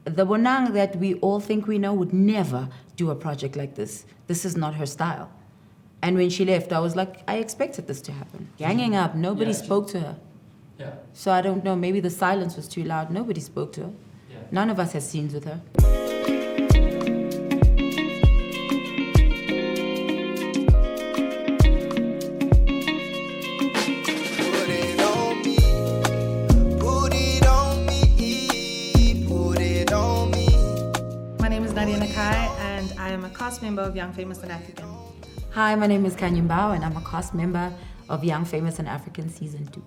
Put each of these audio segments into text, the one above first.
the Bonang that we all think we know would never do a project like this. This is not her style. And when she left, I was like, I expected this to happen. Ganging up, nobody spoke to her. Yeah. So I don't know, maybe the silence was too loud. Nobody spoke to her. Yeah. None of us has scenes with her. My name is Nadia Nakai, and I am a cast member of Young, Famous and African. Hi, my name is Khanyi Mbau, and I'm a cast member of Young, Famous and African Season 2.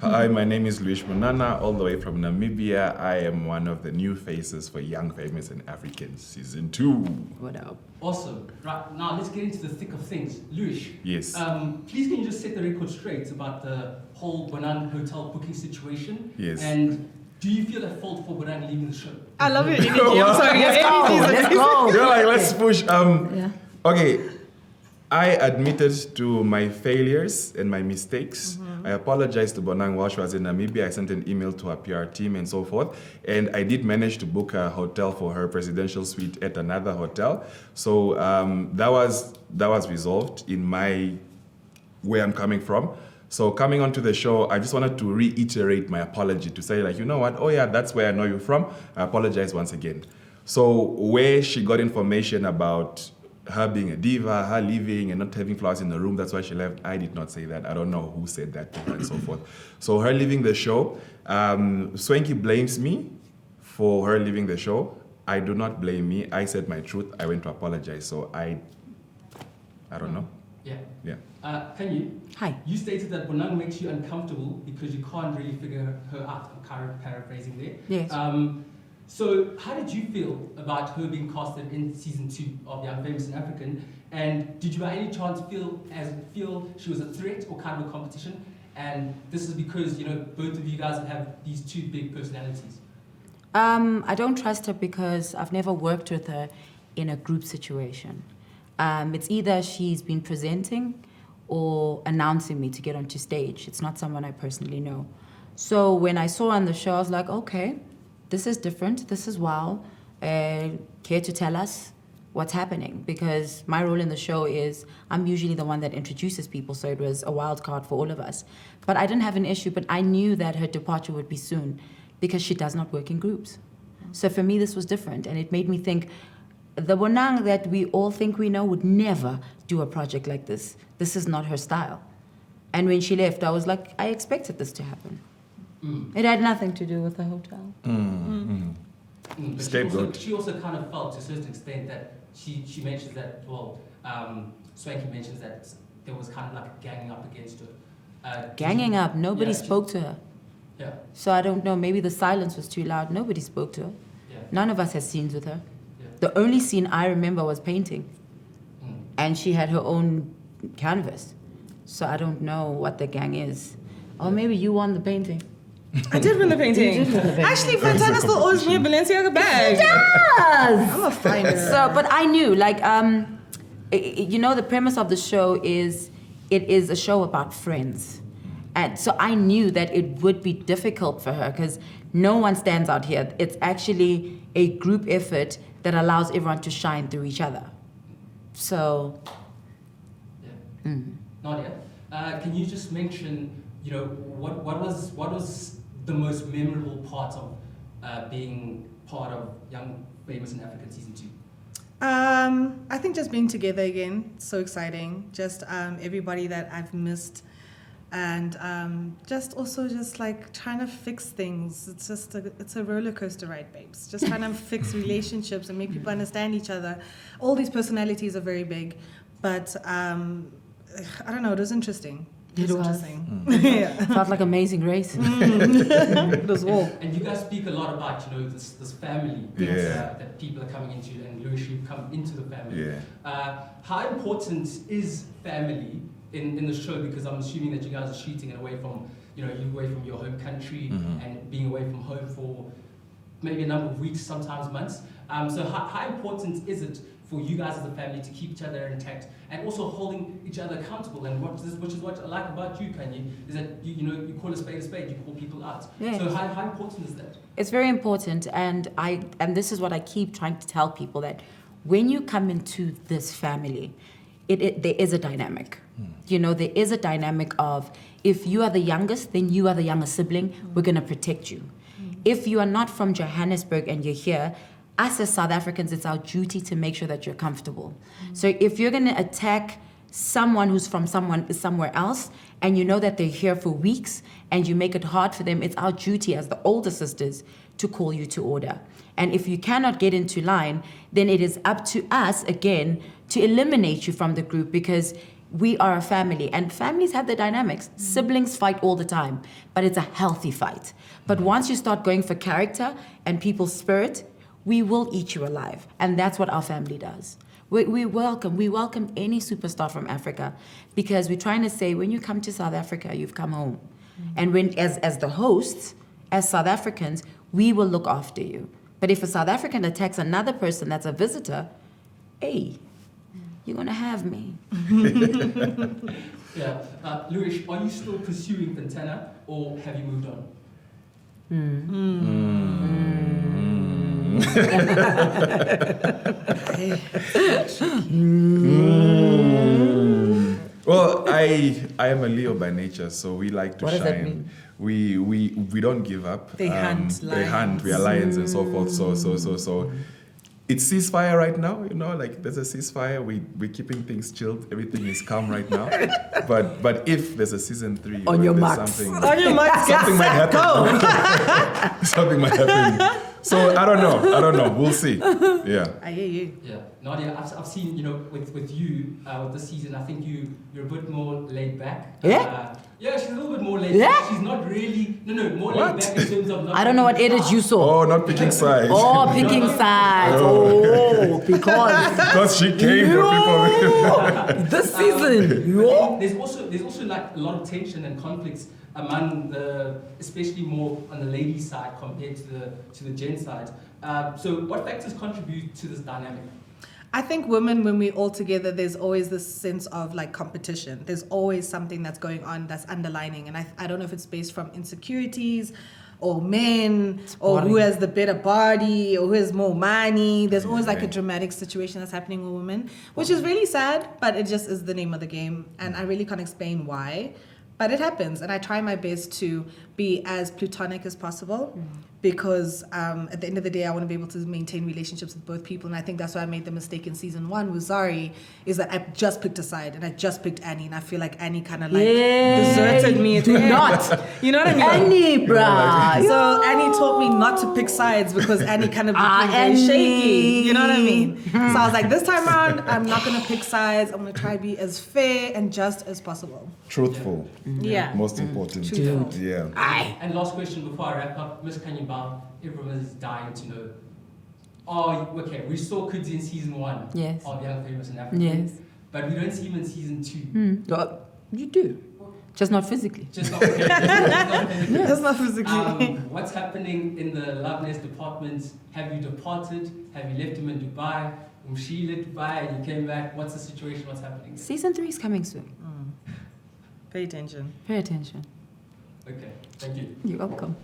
Hi, my name is Munana, all the way from Namibia. I am one of the new faces for Young, Famous and African Season 2. What up? Awesome. Right, now let's get into the thick of things. Luis. Yes. Please can you just set the record straight about the whole Bonang hotel booking situation? Yes. And do you feel at fault for Bonang leaving the show? I love your energy. I'm sorry. Let's go. You're like, let's push. Yeah. Okay. I admitted to my failures and my mistakes. Mm-hmm. I apologized to Bonang while she was in Namibia. I sent an email to her PR team and so forth. And I did manage to book a hotel for her presidential suite at another hotel. So that was resolved in my where I'm coming from. So coming onto the show, I just wanted to reiterate my apology to say, like, you know what? Oh yeah, that's where I know you from. I apologize once again. So where she got information about her being a diva, her leaving and not having flowers in the room, that's why she left. I did not say that. I don't know who said that to her and so forth. So her leaving the show, Swanky blames me for her leaving the show. I do not blame me. I said my truth. I went to apologize. So I don't know. Yeah. Yeah. Khanyi, Hi. you stated that Bonang makes you uncomfortable because you can't really figure her out. I'm kind of paraphrasing there. Yes. So how did you feel about her being casted in season 2 of Young, Famous and African? And did you by any chance feel she was a threat or kind of a competition? And this is because, you know, both of you guys have these two big personalities. I don't trust her because I've never worked with her in a group situation. It's either she's been presenting or announcing me to get onto stage. It's not someone I personally know. So when I saw her on the show, I was like, okay, this is different, this is wow. Care to tell us what's happening? Because my role in the show is I'm usually the one that introduces people, so it was a wild card for all of us. But I didn't have an issue, but I knew that her departure would be soon because she does not work in groups. So for me, this was different, and it made me think, the Bonang that we all think we know would never do a project like this. This is not her style. And when she left, I was like, I expected this to happen. It had nothing to do with the hotel. But Scapegoat. she also kind of felt to a certain extent that she mentions that, well, Swanky mentions that there was kind of like a ganging up against her. Ganging up, nobody spoke to her. Yeah. So I don't know, maybe the silence was too loud. Nobody spoke to her. Yeah. None of us has scenes with her. Yeah. The only scene I remember was painting. And she had her own canvas. So I don't know what the gang is. Or maybe you won the painting. I did win the painting. Actually, Fantana still owes me a Balenciaga bag. Yes! I'm a finder. So, but I knew, like, you know, the premise of the show is, it is a show about friends. And so I knew that it would be difficult for her because no one stands out here. It's actually a group effort that allows everyone to shine through each other. So. Yeah. Nadia, can you just mention, you know, what was the most memorable part of being part of Young, Famous and African Season 2? I think just being together again, so exciting. Just everybody that I've missed, and just like trying to fix things. It's a roller coaster ride, babes. Just trying to fix relationships and make people understand each other. All these personalities are very big, but I don't know. It was interesting. It was interesting. Yeah. Felt like Amazing Race. It was all. And you guys speak a lot about, you know, this family that people are coming into, and Louis, you've come into the family. Yeah. How important is family in the show? Because I'm assuming that you guys are shooting it away from, you know, you away from your home country and being away from home for maybe a number of weeks, sometimes months. So how important is it for you guys as a family to keep each other intact and also holding each other accountable. And which is what I like about you, Khanyi, is that you call a spade, you call people out. Yes. So how important is that? It's very important, and this is what I keep trying to tell people, that when you come into this family, there is a dynamic. There is a dynamic of, if you are the youngest, then you are the younger sibling, we're going to protect you. If you are not from Johannesburg and you're here, us as South Africans, it's our duty to make sure that you're comfortable. So if you're going to attack someone who's from somewhere else, and you know that they're here for weeks, and you make it hard for them, it's our duty as the older sisters to call you to order. And if you cannot get into line, then it is up to us, again, to eliminate you from the group, because we are a family, and families have their dynamics. Siblings fight all the time, but it's a healthy fight. But once you start going for character and people's spirit, we will eat you alive. And that's what our family does. We welcome any superstar from Africa, because we're trying to say, when you come to South Africa, you've come home. And when, as the hosts, as South Africans, we will look after you. But if a South African attacks another person that's a visitor, hey, you're gonna have me. Yeah. Louis, are you still pursuing Fantana, or have you moved on? Well, I am a Leo by nature, so we like to What does shine. that mean? We don't give up. They hunt They hunt. We are lions and so forth. So it's ceasefire right now. Like there's a ceasefire. We're keeping things chilled. Everything is calm right now. But if there's a season 3, On or your there's marks. something, On your marks, something might happen. Something might happen. So I don't know. We'll see. Yeah. I hear you. Yeah, Nadia, I've seen, with you, with this season, I think you're a bit more laid back. Yeah? Yeah, she's a little bit more laid Yeah? back. She's not really, more What? laid back in terms of not... I don't know what edit you saw. Oh, not picking sides. Oh, picking sides. Oh, because Because she came for people. this season. But there's also like a lot of tension and conflicts among especially more on the lady side compared to the gent side. So what factors contribute to this dynamic? I think women, when we're all together, there's always this sense of like competition. There's always something that's going on that's underlining. And I don't know if it's based from insecurities or men or who has the better body or who has more money. There's always like a dramatic situation that's happening with women, which is really sad, but it just is the name of the game. And I really can't explain why. But it happens, and I try my best to be as platonic as possible because at the end of the day, I want to be able to maintain relationships with both people. And I think that's why I made the mistake in season 1 with Zari, is that I just picked a side, and I just picked Annie, and I feel like Annie kind of like deserted me. At the end. Not. You know what I mean? Annie, bruh. So Annie taught me not to pick sides because Annie kind of became very shaky. You know what I mean? So I was like, this time around, I'm not going to pick sides. I'm going to try to be as fair and just as possible. Truthful. Yeah. Most important. Truthful. Yeah. And last question before I wrap up, Miss Khanyi Mbau, everyone is dying to know. Okay, we saw Kudzai in season 1 Yes. of Young, Famous, and African. Yes. But we don't see him in season 2. Well, you do. Just not physically. Just not okay. That's not physically. What's happening in the Love Nest department? Have you departed? Have you left him in Dubai? She left Dubai and you came back. What's the situation? What's happening? Season 3 is coming soon. Pay attention. Pay attention. Okay, thank you. You're welcome.